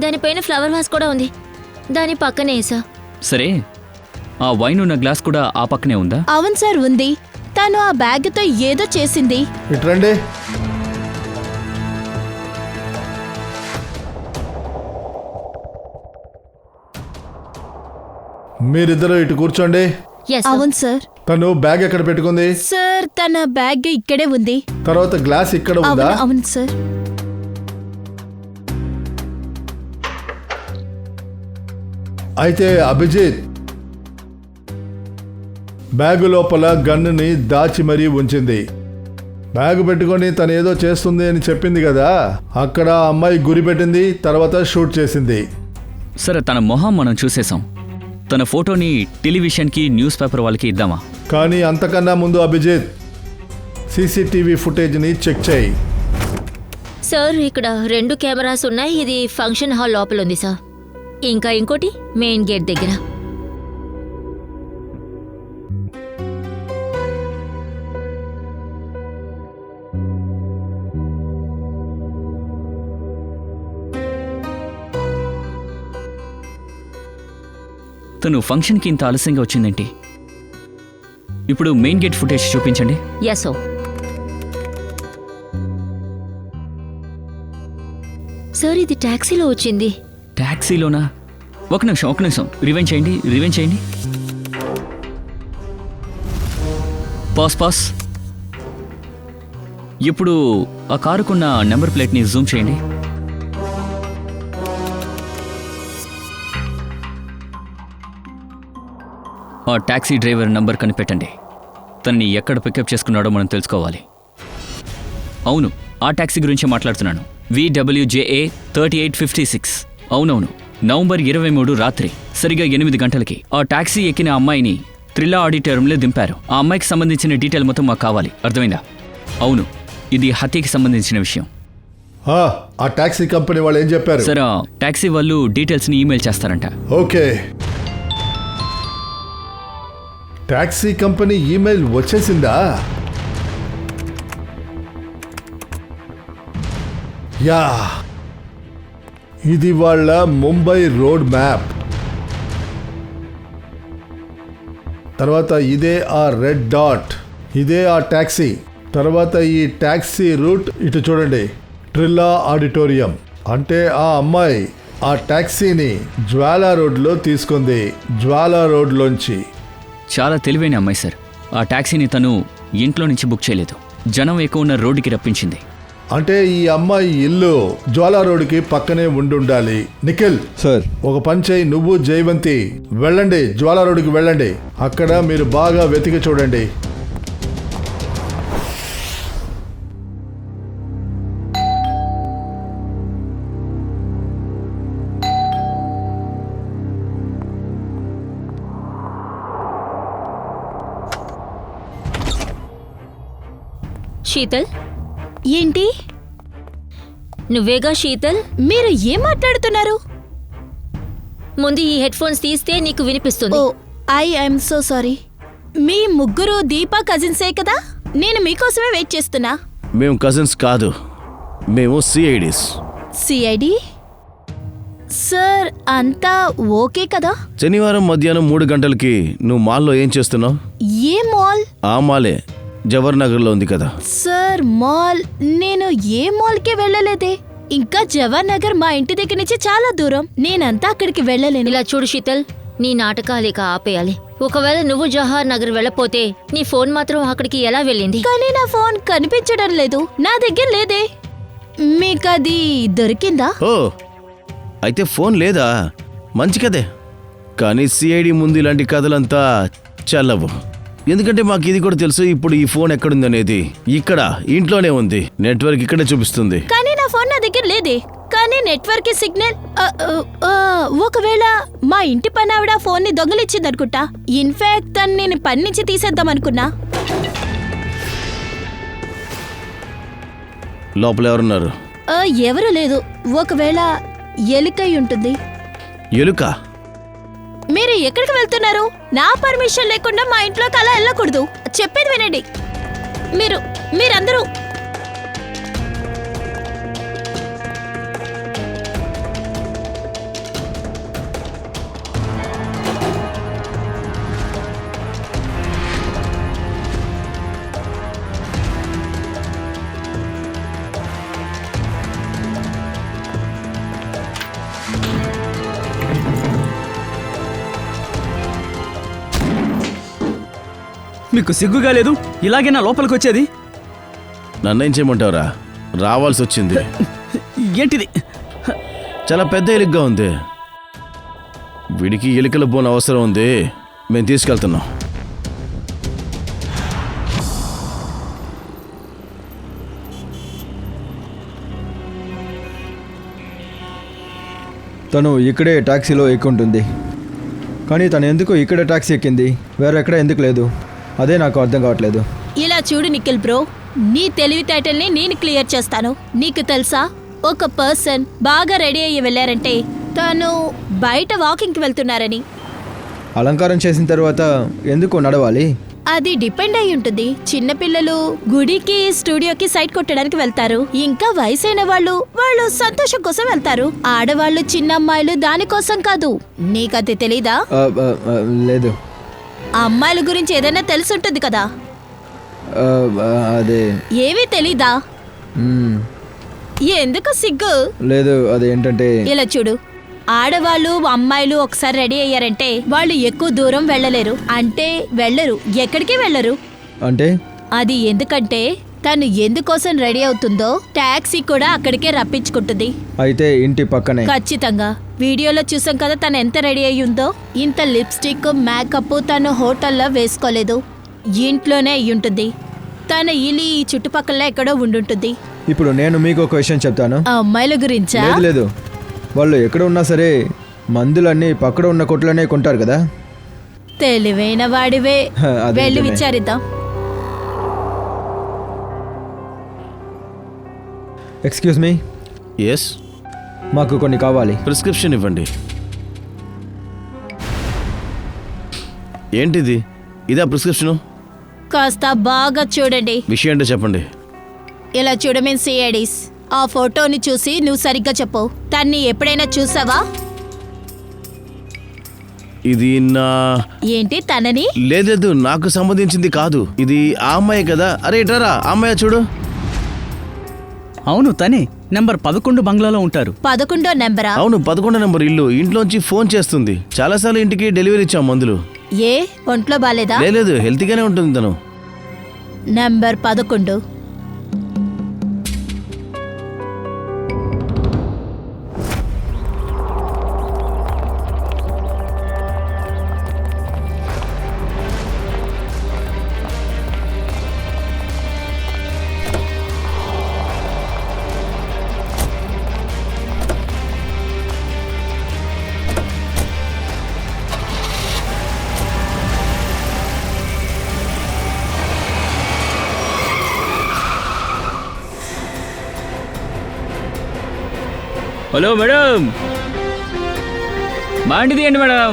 దానిపైన ఫ్లవర్ వాస్ కూడా ఉంది, దాని పక్కనే సార్. సరే, ఆ వైన్ ఉన్న గ్లాస్ కూడా ఆ పక్కనే ఉందా? అవును సార్, ఉంది. తను ఆ బ్యాగ్తో ఏదో చేసింది. ఇటు రండి. మీరిద్దరు ఇటు కూర్చోండి. ఎస్ అవును సార్. తను బ్యాగ్ ఎక్కడ పెట్టుకుంది? సార్, తన బ్యాగ్ ఇక్కడే ఉంది. తర్వాత గ్లాస్ ఇక్కడ ఉందా? అవును అవును సార్. అయితే అభిజిత్ బ్యాగు లోపల గన్నుని దాచి మరీ ఉంచింది. బ్యాగు పెట్టుకొని తను ఏదో చేస్తుంది అని చెప్పింది కదా, అక్కడ ఆ అమ్మాయి గురి పెట్టింది, తర్వాత షూట్ చేసింది. సరే, తన మొహం మనం చూసేసాం. తన ఫోటోని టెలివిజన్కి, న్యూస్ పేపర్ వాళ్ళకి ఇద్దామా? కానీ అంతకన్నా ముందు అభిజిత్ సీసీటీవీ ఫుటేజ్ని చెక్ చేయి. సార్, ఇక్కడ 2 కెమెరాస్ ఉన్నాయి. ఇది ఫంక్షన్ హాల్ లోపల ఉంది సార్. ఇంకా ఇంకోటి మెయిన్ గేట్ దగ్గర. తను ఫంక్షన్కి ఇంత ఆలస్యంగా వచ్చిందేంటి? ఇప్పుడు మెయిన్ గేట్ ఫుటేజ్ చూపించండి. ఎస్ ఓ సార్, ఇది టాక్సీలో వచ్చింది. ట్యాక్సీలోనా? ఒక నిమిషం. రివైండ్ చేయండి. పాస్. ఇప్పుడు ఆ కారుకున్న నెంబర్ ప్లేట్ని జూమ్ చేయండి. ఆ టాక్సీ డ్రైవర్ నంబర్ కనిపెట్టండి. తనని ఎక్కడ పికప్ చేసుకున్నాడో మనం తెలుసుకోవాలి. అవును, ఆ టాక్సీ గురించి మాట్లాడుతున్నాను. VWJA 3856. అవునవును, నవంబర్ 23 రాత్రి సరిగా 8 గంటలకి ఆ టాక్సీ ఎక్కిన అమ్మాయిని త్రిల్లా ఆడిటోరియంలో దింపారు. ఆ అమ్మాయికి సంబంధించిన డీటెయిల్ మొత్తం మాకు కావాలి. అర్థమైందా? అవును, ఇది హత్యకి సంబంధించిన విషయం. ఆ టాక్సీ కంపెనీ వాళ్ళు ఏం చెప్పారు? సరే, టాక్సీ వాళ్ళు డీటెయిల్స్ని ఈమెయిల్ చేస్తారంట. ఓకే. టాక్సీ కంపెనీ ఈమెయిల్ వచ్చేసిందా? యా, ఇది వాళ్ళ ముంబై రోడ్ మ్యాప్. తర్వాత ఇదే ఆ రెడ్ డాట్, ఇదే ఆ టాక్సీ. తర్వాత ఈ టాక్సీ రూట్ ఇటు చూడండి, ట్రిల్లా ఆడిటోరియం. అంటే ఆ అమ్మాయి ఆ టాక్సీని జ్వాలా రోడ్లో తీసుకుంది. జ్వాలా రోడ్లోంచి. చాలా తెలివైన అమ్మాయి సార్. ఆ టాక్సీని తను ఇంట్లో నుంచి బుక్ చేయలేదు, జనం ఎక్కువ ఉన్న రోడ్డుకి రప్పించింది. అంటే ఈ అమ్మాయి ఇల్లు జ్వాలా రోడ్డుకి పక్కనే ఉండుండాలి. నిఖిల్ సార్, ఒక పని చేయి, నువ్వు జయవంతి వెళ్ళండి, జ్వాలా రోడ్డుకి వెళ్ళండి. అక్కడ మీరు బాగా వెతికి చూడండి. శీతల్, ఏంటి? నువ్వేగా శీతల్? మీరు ఏం మాట్లాడుతున్నారు? ముందు ఈ హెడ్ ఫోన్స్ తీస్తే నీకు వినిపిస్తుంది. ఓ, ఐఎమ్ సో సారీ. మీ ముగ్గురు దీపా కజిన్సే కదా? నేను మీకోసమే వెయిట్ చేస్తున్నా. మేము కజిన్స్ కాదు, మేము సిఐడీస్. సిఐడి? సార్, అంతా ఓకే కదా? శనివారం మధ్యాహ్నం 3 గంటలకి నువ్వు మాల్లో ఏం చేస్తున్నావు? ఏ మాల్? ఆ మాలే, జవహర్ నగర్లో ఉంది కదా. Sir, mall? నేను ఏ మాల్కి వెళ్ళలేదే. ఇంకా జవహర్ నగర్ మా ఇంటి దగ్గర నుంచి చాలా దూరం. నేనంతా అక్కడికి వెళ్ళలేను. ఇలా చూడు శీతల్, నీ నాటకాలు ఇక ఆపేయాలి. ఒకవేళ నువ్వు జవహర్ నగర్ వెళ్ళపోతే నీ ఫోన్ మాత్రం అక్కడికి ఎలా వెళ్ళింది? కానీ నా ఫోన్ కనిపించడం లేదు, నా దగ్గర లేదే. మీకది దొరికిందా? ఓ, అయితే ఫోన్ లేదా? మంచి కదే. కానీ సిఐడి ముందు ఇలాంటి కథలంతా చల్లవు. ఎందుకంటే మాకు ఇది కూడా తెలుసు. ఇప్పుడు ఈ ఫోన్ ఎక్కడుందనేది ఇక్కడ ఇంట్లోనే ఉంది. నెట్వర్క్ ఇక్కడే చూపిస్తుంది. కానీ నా ఫోన్ నా దగ్గర లేదే. కానీ నెట్వర్క్ సిగ్నల్ ఒకవేళ మా ఇంటి పని ఆవిడ ఫోన్ ని దొంగలిచ్చింది అనుకుంటా. ఇన్ఫాక్ట్ తను నేను పని నుంచి తీసేద్దాం అనుకున్నా. లోపల ఎవరున్నారు? ఎవరు లేదు. ఒకవేళ ఎలుకై ఉంటుంది. ఎలుక? మీరు ఎక్కడికి వెళ్తున్నారు? నా పర్మిషన్ లేకుండా మా ఇంట్లోకి అలా వెళ్ళకూడదు. చెప్పేది వినండి. మీరందరూ మీకు సిగ్గుగా లేదు? ఇలాగే నా లోపలికి వచ్చేది? నన్నేం చేయమంటావురా? రావాల్సి వచ్చింది. ఏంటిది? చాలా పెద్ద ఎలుకగా ఉంది. వీడికి ఎలుకల బోన్ అవసరం ఉంది. మేము తీసుకెళ్తున్నాం. తను ఇక్కడే ట్యాక్సీలో ఎక్కుంటుంది, కానీ తను ఎందుకు ఇక్కడ ట్యాక్సీ ఎక్కింది, వేరెక్కడ ఎందుకు లేదు? అదే నాకు అర్థం కావట్లేదు. ఇలా చూడు నిఖిల్ బ్రో, నీ తెలివితేటల్ని నేను క్లియర్ చేస్తాను. నీకు తెలుసా, ఒక పర్సన్ బాగా రెడీ అయ్యి వెళ్ళారంటే తను బయట వాకింగ్కి వెళ్తున్నారని. అలంకారం చేసిన తర్వాత ఎందుకు నడవాలి? అది డిపెండ్ అయి ఉంటుంది. చిన్నపిల్లలు గుడికి స్టూడియోకి సైట్ కొట్టడానికి వెళ్తారు. ఇంకా వయసైన వాళ్ళు సంతోషం కోసం వెళ్తారు. ఆడవాళ్ళు చిన్న అమ్మాయిలు దానికోసం కాదు. నీకది తెలీదా? లేదు. ఆ అమ్మాయిల గురించి ఏదైనా తెలుసుంటుంది కదా. అదే ఏమీ తెలీదా? ఎందుకు సిగ్గు? లేదు, అదేంటంటే ఇలా చూడు, ఆడవాళ్ళు అమ్మాయిలు ఒకసారి రెడీ అయ్యారంటే వాళ్ళు ఎక్కువ దూరం వెళ్ళలేరు. అంటే వెళ్ళరు, ఎక్కడికి వెళ్ళరు. అంటే అది ఎందుకంటే తను ఎందుకోసం రెడీ అవుతుందో టాక్సీ కూడా అక్కడికే రప్పించుకుంటుంది. అయితే ఇంటి పక్కనే. ఖచ్చితంగా. వీడియోలో చూసాం కదా తను ఎంత రెడీ అయ్యి ఉందో. ఇంత లిప్స్టిక్ మేకప్ తను హోటల్లో వేసుకోలేదు, ఇంట్లోనే అయ్యి ఉంటుంది. తన ఇల్లు ఈ చుట్టుపక్కల ఎక్కడో ఉండుంటుంది. ఇప్పుడు నేను మీకు ఒక విషయం చెప్తాను. ఆ అమ్మాయిల గురించా? లేదు లేదు, వాళ్ళు ఎక్కడ ఉన్నా సరే మందులన్నీ పక్కన ఉన్న కొట్లోనే కొంటారు కదా. తెలివైన వాడివే. అది వెళ్ళి నిజమే. విచారిద్దాం. ఎక్స్క్యూజ్ మీ, ఎస్, మాకు కొన్ని కావాలి. ప్రిస్క్రిప్షన్ ఇవ్వండి. ఏంటిది? ఇదా ప్రిస్క్రిప్షను? కాస్త బాగా చూడండి. విషయం ఏంటో చెప్పండి. ఇలా చూడమేం సిఐడీస్. ఆ ఫోటోని చూసి నువ్వు సరిగ్గా చెప్పు. తన్ని ఎప్పుడైనా చూసావా? ఇది నా... ఏంటి తనని? లేదు, నాకు సంబంధించింది కాదు. ఇది ఆ అమ్మాయి కదా. అరే ఇటారా, ఆ అమ్మాయి చూడు. అవును, తనే. నెంబర్ 11 బంగ్లాలో ఉంటారు. 11వ నెంబరా? అవును, 11 నెంబర్ ఇల్లు. ఇంట్లోంచి ఫోన్ చేస్తుంది. చాలాసార్లు ఇంటికి డెలివరీ ఇచ్చాం మందులు. ఏ ఒంట్లో బాలేదా? లేదు, హెల్తీగానే ఉంటుంది తను. నెంబర్ 11. హలో మేడం, బాండి తీయండి మేడం.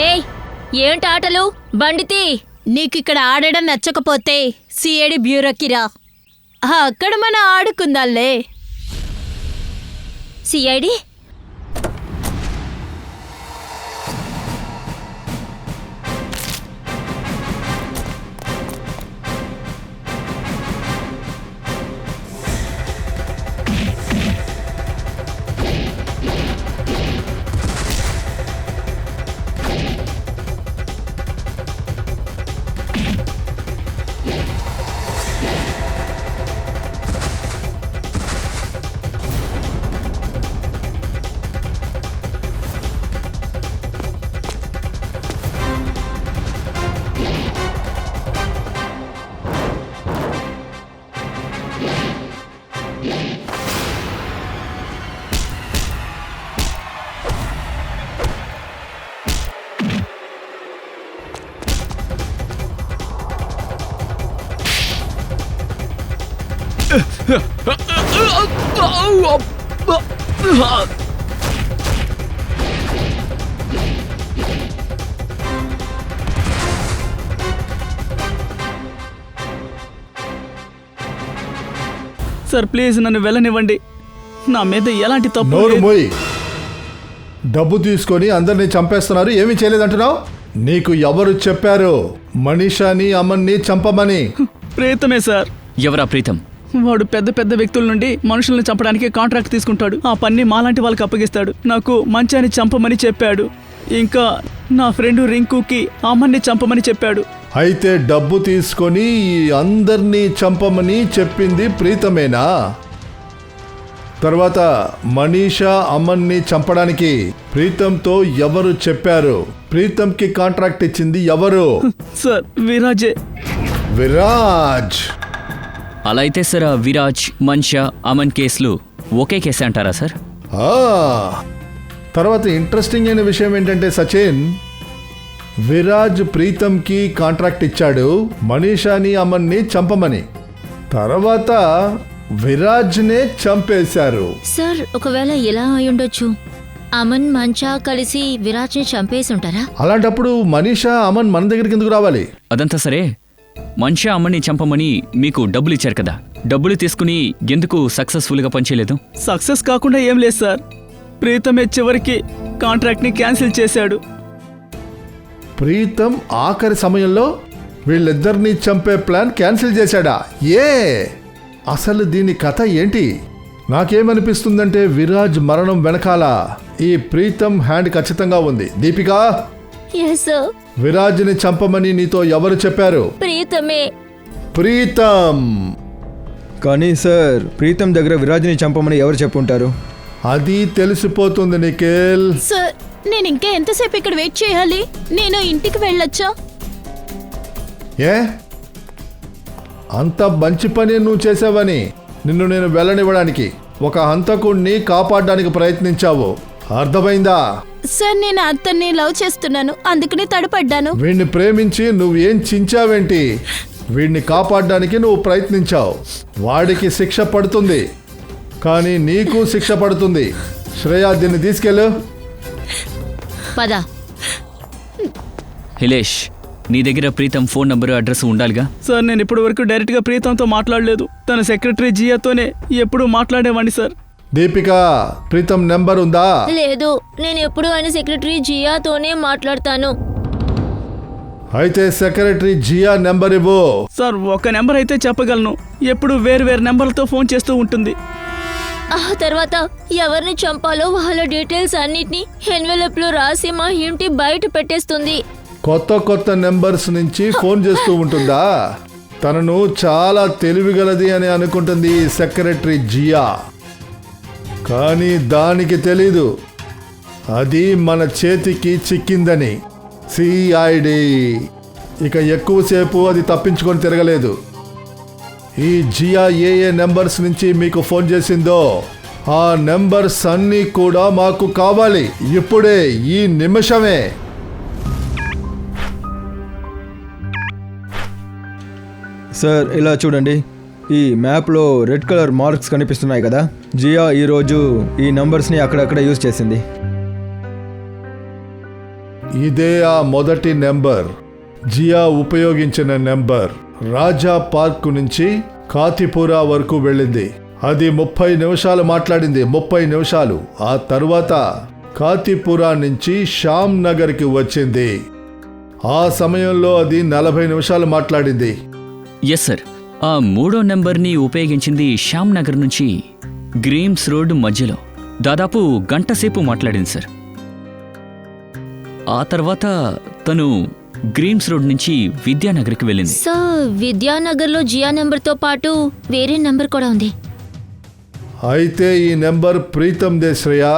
ఏయ్, ఏంటి ఆటలు? బండితి. నీకిక్కడ ఆడడం నచ్చకపోతే సిఐడి బ్యూరోకి రా. అక్కడ మనం ఆడుకుందాంలే. సిఐడి? సార్ ప్లీజ్ నన్ను వెళ్ళనివ్వండి. నా మీద ఎలాంటి తప్పు నోరు లేదు. మోయి. డబ్బు తీసుకొని అందరినీ చంపేస్తున్నారు, ఏమీ చేయలేదంటున్నావు? నీకు ఎవరు చెప్పారు మనీషాని అమన్ని చంపమని? ప్రేతమే సార్. ఎవరా ప్రీతం? వాడు పెద్ద పెద్ద వ్యక్తుల నుండి మనుషుల్ని చంపడానికి కాంట్రాక్ట్ తీసుకుంటాడు. ఆ పని మాలాంటి వాళ్ళకి అప్పగిస్తాడు. నాకు మంచాన్ని చంపమని చెప్పాడు. ఇంకా నా ఫ్రెండ్ రింకుకి అమ్మని చంపమని చెప్పాడు. అయితే డబ్బు తీసుకొని ఈ అందరినీ చంపమని చెప్పింది ప్రీతమేనా? తర్వాత మనీషా అమ్మన్ని చంపడానికి ప్రీతంతో ఎవరు చెప్పారు? ప్రీతంకి కాంట్రాక్ట్ ఇచ్చింది ఎవరు? సార్ విరాజే. విరాజ్. అలా అయితే సార్ విరాజ్, మన్షా, అమన్ కేసులు ఒకే కేసు అంటారా సార్? ఆ, తర్వాత ఇంట్రెస్టింగ్ అయిన విషయం ఏంటంటే సచిన్, విరాజ్ ప్రీతంకి కాంట్రాక్ట్ ఇచ్చాడు మనీషాని అమన్ని చంపమని. తర్వాత విరాజ్నే చంపేశారు. సార్ ఒకవేళ ఎలా అయ్యుండొచ్చు? అమన్ మంచా కలిసి విరాజ్ని చంపేసి ఉంటారా? అలాంటప్పుడు మనీషా అమన్ మన దగ్గరికి ఎందుకు రావాలి? అదంతా సరే, మన్షా అమ్మని చంపమని మీకు డబ్బులు ఇచ్చారు కదా, డబ్బులు తీసుకుని ఎందుకు సక్సెస్ఫుల్గా పనిచేయలేదు? సక్సెస్ కాకుండా ఏం లేదు సార్. ప్రీతమే చివరికి కాంట్రాక్ట్ని క్యాన్సిల్ చేశాడు. ప్రీతం ఆఖరి సమయంలో వీళ్ళిద్దరినీ చంపే ప్లాన్ క్యాన్సిల్ చేశాడా? అసలు దీని కథ ఏంటి? నాకేమనిపిస్తుందంటే విరాజ్ మరణం వెనకాల ఈ ప్రీతం హ్యాండ్ ఖచ్చితంగా ఉంది. Deepika, yes sir. విరాజ్ని చంపమని నీతో ఎవరు చెప్పారు? ప్రీతమే. ప్రీతం. కానీ సార్, ప్రీతం దగ్గర విరాజ్ని చంపమని ఎవరు చెప్పుంటారు? అది తెలిసిపోతుంది నిఖిల్. సార్, నేను ఇంకా ఎంతసేపు ఇక్కడ వెయిట్ చేయాలి? నేను ఇంటికి వెళ్ళొచ్చా? ఏ అంత మంచి పని నువ్వు చేసావని నిన్ను నేను వెళ్ళనివ్వడానికి, ఒక హంతకుణ్ణి కాపాడడానికి ప్రయత్నించావు. అర్థమైందా? సార్, నేను అతన్ని లవ్ చేస్తున్నాను, అందుకని తడపడ్డాను. వీడిని ప్రేమించి నువ్వు ఏం చించావేంటి? వీడిని కాపాడడానికి నువ్వు ప్రయత్నించావు. వాడికి శిక్ష పడుతుంది, కానీ నీకు శిక్ష పడుతుంది. శ్రేయా, దీన్ని తీసుకెళ్ళు. పద. హిలేష్, నీ దగ్గర ప్రీతం ఫోన్ నంబరు, అడ్రస్ ఉండాలిగా? సార్ నేను ఇప్పటి వరకు డైరెక్ట్గా ప్రీతంతో మాట్లాడలేదు. తన సెక్రటరీ జియాతోనే ఎప్పుడూ మాట్లాడేవాడిని సార్. దీపిక, ప్రీతం నెంబర్ ఉందా? లేదు, నేను ఎప్పుడు ఆయన సెక్రటరీ జియాతోనే మాట్లాడతాను. అయితే సెక్రటరీ జియా నెంబర్ ఇవ్వు. సార్ ఒక నెంబర్ అయితే చెప్పగలను. ఎప్పుడు వేరు వేరు నెంబర్లతో ఫోన్ చేస్తూ ఉంటుంది. ఆ తర్వాత ఎవరిని చంపాలో వాళ్ళ డీటెయిల్స్ అన్నిటినీ ఎన్వెలప్ లో రాసి మా ఇంటి బయట పెట్టేస్తుంది. కొత్త కొత్త నెంబర్స్ నుంచి ఫోన్ చేస్తూ ఉంటుందా? తనను చాలా తెలివిగలది అని అనుకుంటుంది ఈ సెక్రటరీ జియా. కానీ దానికి తెలీదు అది మన చేతికి చిక్కిందని. సిఐడి. ఇక ఎక్కువసేపు అది తప్పించుకొని తిరగలేదు. ఈ జియా ఏ నెంబర్స్ నుంచి మీకు ఫోన్ చేసిందో ఆ నెంబర్స్ అన్నీ కూడా మాకు కావాలి. ఇప్పుడే, ఈ నిమిషమే. సార్ ఇలా చూడండి, ఈ మ్యాప్లో రెడ్ కలర్ మార్క్స్ కనిపిస్తున్నాయి కదా. జియా ఈరోజు ఈ నంబర్స్ని అక్కడక్కడ యూజ్ చేసింది. ఇదే ఆ మొదటి నెంబర్, జియా ఉపయోగించిన నెంబర్. రాజా పార్క్ నుంచి కాతిపురా వరకు వెళ్ళింది. అది 30 నిమిషాలు మాట్లాడింది. 30 నిమిషాలు. ఆ తర్వాత కాతిపురా నుంచి శ్యామ్ నగర్కి వచ్చింది. ఆ సమయంలో అది 40 నిమిషాలు మాట్లాడింది. ఎస్ సార్, ఆ మూడో నెంబర్ని ఉపయోగించింది శ్యామ్ నగర్ నుంచి గ్రీమ్స్ రోడ్ మధ్యలో దాదాపు గంట సేపు మాట్లాడింది సార్. ఆ తర్వాత తను గ్రీమ్స్ రోడ్ నుంచి విద్యానగర్కి వెళ్ళింది. సార్ విద్యానగర్లో జియా నెంబర్తో పాటు వేరే నెంబర్ కూడా ఉంది. అయితే ఈ నెంబర్ ప్రీతందే శ్రేయా.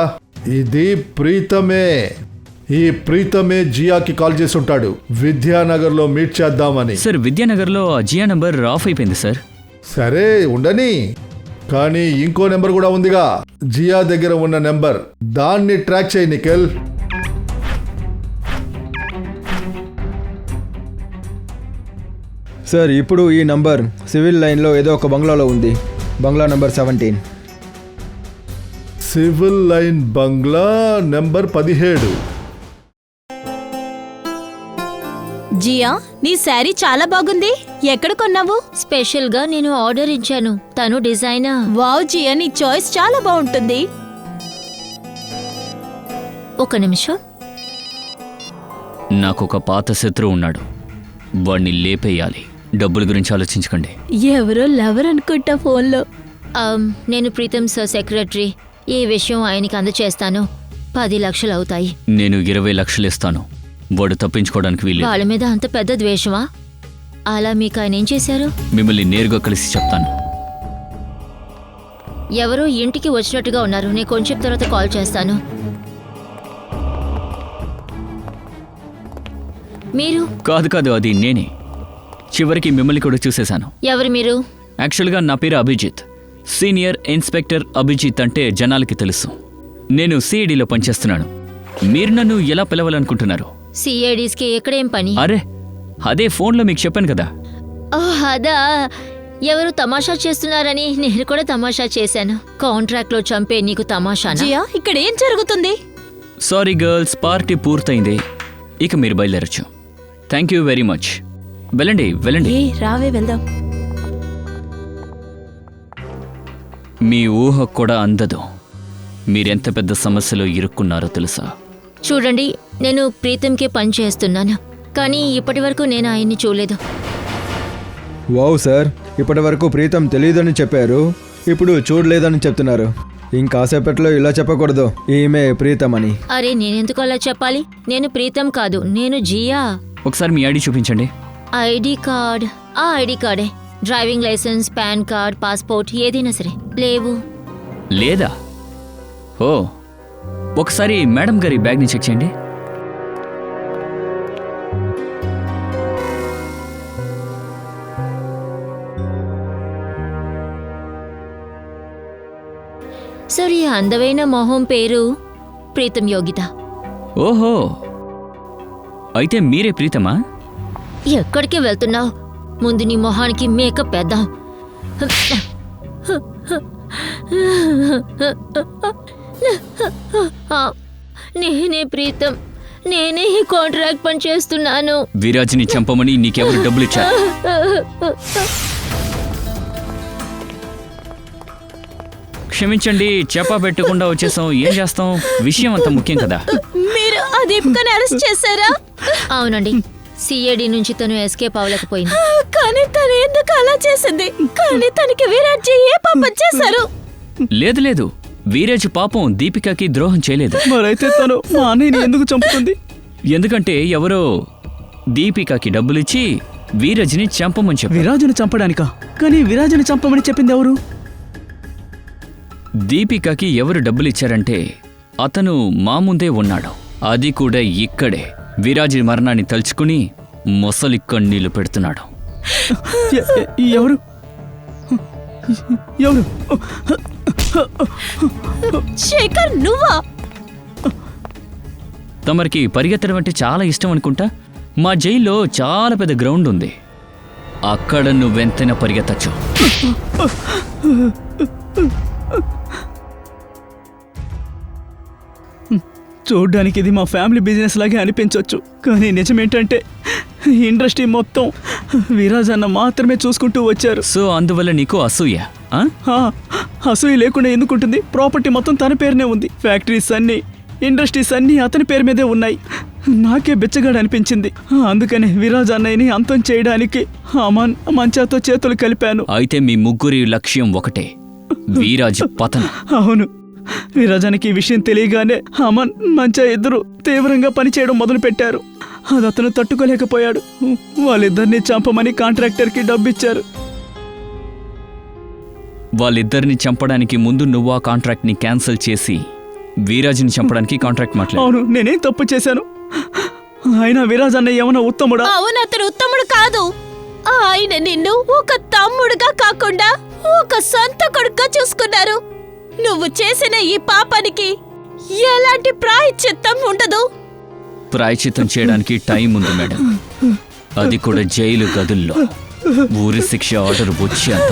ఇది ప్రీతమే. ఈ ప్రీతమే జియాకి కాల్ చేసి ఉంటాడు, విద్యానగర్లో మీట్ చేద్దామని. సార్ విద్యానగర్లో ఆ జియా నెంబర్ ఆఫ్ అయిపోయింది సార్. సరే ఉండని, కానీ ఇంకో నెంబర్ కూడా ఉందిగా, జియా దగ్గర ఉన్న నెంబర్. దాన్ని ట్రాక్ చేయి నిఖిల్. సార్ ఇప్పుడు ఈ నంబర్ సివిల్ లైన్లో ఏదో ఒక బంగ్లాలో ఉంది. బంగ్లా నెంబర్ 17. సివిల్ లైన్ బంగ్లా నెంబర్ 17. జియా, నీ శారీ చాలా బాగుంది. ఎక్కడ కొన్నావు? స్పెషల్ గా నేను ఆర్డర్ ఇచ్చాను. తను డిజైనర్. వావ్ జియా, నీ చాయిస్ చాలా బాగుంటుంది. ఒక నిమిషం. నాకొక పాత శత్రువు ఉన్నాడు, వాణ్ణి లేపేయాలి. డబ్బుల గురించి ఆలోచించకండి. ఎవరో లవర్ అనుకుంటా ఫోన్లో. నేను ప్రీతం సార్ సెక్రటరీ. ఈ విషయం ఆయనకి అందచేస్తాను. 10 లక్షలు అవుతాయి. నేను 20 లక్షలు ఇస్తాను. వాడు తప్పించుకోవడానికి వీలు. వాళ్ళ మీద అంత పెద్ద ద్వేషమా? అలా మీకు ఆయన ఏం చేశారు? మిమ్మల్ని నేరుగా కలిసి చెప్తాను. ఎవరో ఇంటికి వచ్చినట్టుగా ఉన్నారు. నేను కొంచెం తర్వాత కాల్ చేస్తాను. మీరు? కాదు, అది నేనే. చివరికి మిమ్మల్ని కూడా చూసేశాను. ఎవరు మీరు? యాక్చువల్గా నా పేరు అభిజిత్. సీనియర్ ఇన్స్పెక్టర్ అభిజిత్ అంటే జనాలకి తెలుసు. నేను సిఐడిలో పనిచేస్తున్నాను. మీరు నన్ను ఎలా పిలవాలనుకుంటున్నారు? సిఐడిస్కి ఎక్కడేం పని? అరే, అదే ఫోన్లో మీకు చెప్పాను కదా. ఓహ్, అదా. ఎవరు తమాషా చేస్తున్నారని నేను కూడా తమాషా చేశాను. కాంట్రాక్ట్లో చంపే నీకు తమాషానా? జియా, ఇక్కడ ఏం జరుగుతుంది? సారీ గర్ల్స్, పార్టీ పూర్తయింది. ఇక మీరు బయలుదేరచ్చు. Thank you very much. వెళ్ళండి. ఏ రావే వెళ్దాం. మీ ఊహ కూడా అందదు. మీరెంత పెద్ద సమస్యలో ఇరుక్కున్నారో తెలుసా? చూడండి, నేను ప్రీతంకే పని చేస్తున్నాను, కానీ ఇప్పటి వరకు నేను ఆయన్ని చూడలేదు. వావ్ సార్, ఇప్పటి వరకు ప్రీతం తెలియదని చెప్పారు, ఇప్పుడు చూడలేదని చెప్తున్నారు. ఇంకాసేపట్లో ఇలా చెప్పకూడదు ఈమె ప్రీతం అని. అరే, నేనెందుకు అలా చెప్పాలి? నేను ప్రీతం కాదు, నేను జియా. ఒకసారి మీ ఐడి చూపించండి. ID card? ఆ ఐడి కార్డే. Driving licence, PAN card, passport ఏదైనా సరే. లేవు. లేదా? ఓ, ఒకసారి మేడం గారి బ్యాగ్ని చెక్ చేయండి. సార్, ఈ అందమైన మొహం పేరు ప్రీతం యోగిత. ఓహో, అయితే మీరే ప్రీతమా? ఎక్కడికి వెళ్తున్నావు? ముందు నీ మొహానికి మేకప్ వేద్దాం. నేనే ప్రీతం. నేనే ఈ కాంట్రాక్ట్ పని చేస్తున్నాను. విరాజ్ని చంపమని నీకెవరు డబ్బులు ఇచ్చారు? క్షమించండి, చెప్పా పెట్టకుండా వచ్చేసాం. ఏం చేస్తాం, విషయం అంత ముఖ్యం కదా. మీరు ఆ దీపికని అరెస్ట్ చేశారా? అవునండి, సిఐడి నుంచి తను ఎస్కేప్ అవ్వలేకపోయింది. కానీ తను ఎందుకు అలా చేసింది? కానీ తనకి విరాట్ ఏ పాపం చేశారు? లేదు, వీరేజ్ పాపం దీపికకి ద్రోహం చేయలేదు. మరైతే తను మా అన్నయ్యని ఎందుకు చంపుతుంది? ఎందుకంటే ఎవరో దీపికకి డబ్బులిచ్చి వీరజ్ని చంపమని చెప్పారు. విరాజుని చంపడానికా? కానీ విరాజుని చంపమని చెప్పింది ఎవరు? దీపికకి ఎవరు డబ్బులిచ్చారంటే అతను మా ముందే ఉన్నాడు. అది కూడా ఇక్కడే. విరాజ్ మరణాన్ని తలుచుకుని మొసలి కన్నీళ్లు పెడుతున్నాడు. ఎవరు? ఎవరు? శేఖర్, నువ్వా? తమరికి పరిగెత్తడం అంటే చాలా ఇష్టం అనుకుంటా. మా జైల్లో చాలా పెద్ద గ్రౌండ్ ఉంది, అక్కడ నువ్వెంతైనా పరిగెత్తచ్చు. చూడ్డానికి ఇది మా ఫ్యామిలీ బిజినెస్ లాగే అనిపించవచ్చు, కానీ నిజమేంటంటే ఇండస్ట్రీ మొత్తం విరాజ్ అన్న మాత్రమే చూసుకుంటూ వచ్చారు. సో అందువల్ల నీకు అసూయ? అసూయ లేకుండా ఎందుకుంటుంది? ప్రాపర్టీ మొత్తం తన పేరునే ఉంది. ఫ్యాక్టరీస్ అన్నీ, ఇండస్ట్రీస్ అన్నీ అతని పేరు మీదే ఉన్నాయి. నాకే బిచ్చగాడు అనిపించింది. అందుకని విరాజ్ అన్నయ్యని అంతం చేయడానికి అమన్ మంచాతో చేతులు కలిపాను. అయితే మీ ముగ్గురి లక్ష్యం ఒకటే, వీరాజ్ పతనం. అవును, విరాజానికి ఈ విషయం తెలియగానే అమన్ మంచా ఇద్దరు తీవ్రంగా పనిచేయడం మొదలుపెట్టారు. అది అతను తట్టుకోలేకపోయాడు. వాళ్ళిద్దరిని చంపమని కాంట్రాక్టర్కి డబ్బిచ్చారు. వాళ్ళిద్దరిని చంపడానికి ముందు నువ్వు ఆ కాంట్రాక్ట్ ని క్యాన్సిల్ చేసి వీరాజ్ని చంపడానికి కాంట్రాక్ట్ మాట్లాడు. అవును, నేనేం తప్పు చేశాను? అయినా విరాజ్ అన్నయ్య ఏమన్నా ఉత్తముడా? అవును, అతను ఉత్తముడు కాదు. ఆయన నిన్ను ఒక తమ్ముడుగా కాకుండా ఒక సొంత కొడుకుగా చూసుకున్నారు. నువ్వు చేసిన ఈ పాపానికి ఎలాంటి ప్రాయశ్చిత్తం ఉండదు. ప్రాయశ్చిత్తం చేయడానికి టైం ఉంది మేడం, అది కూడా జైలు గదుల్లో. ఊరి శిక్ష ఆర్డర్ వచ్చి అంత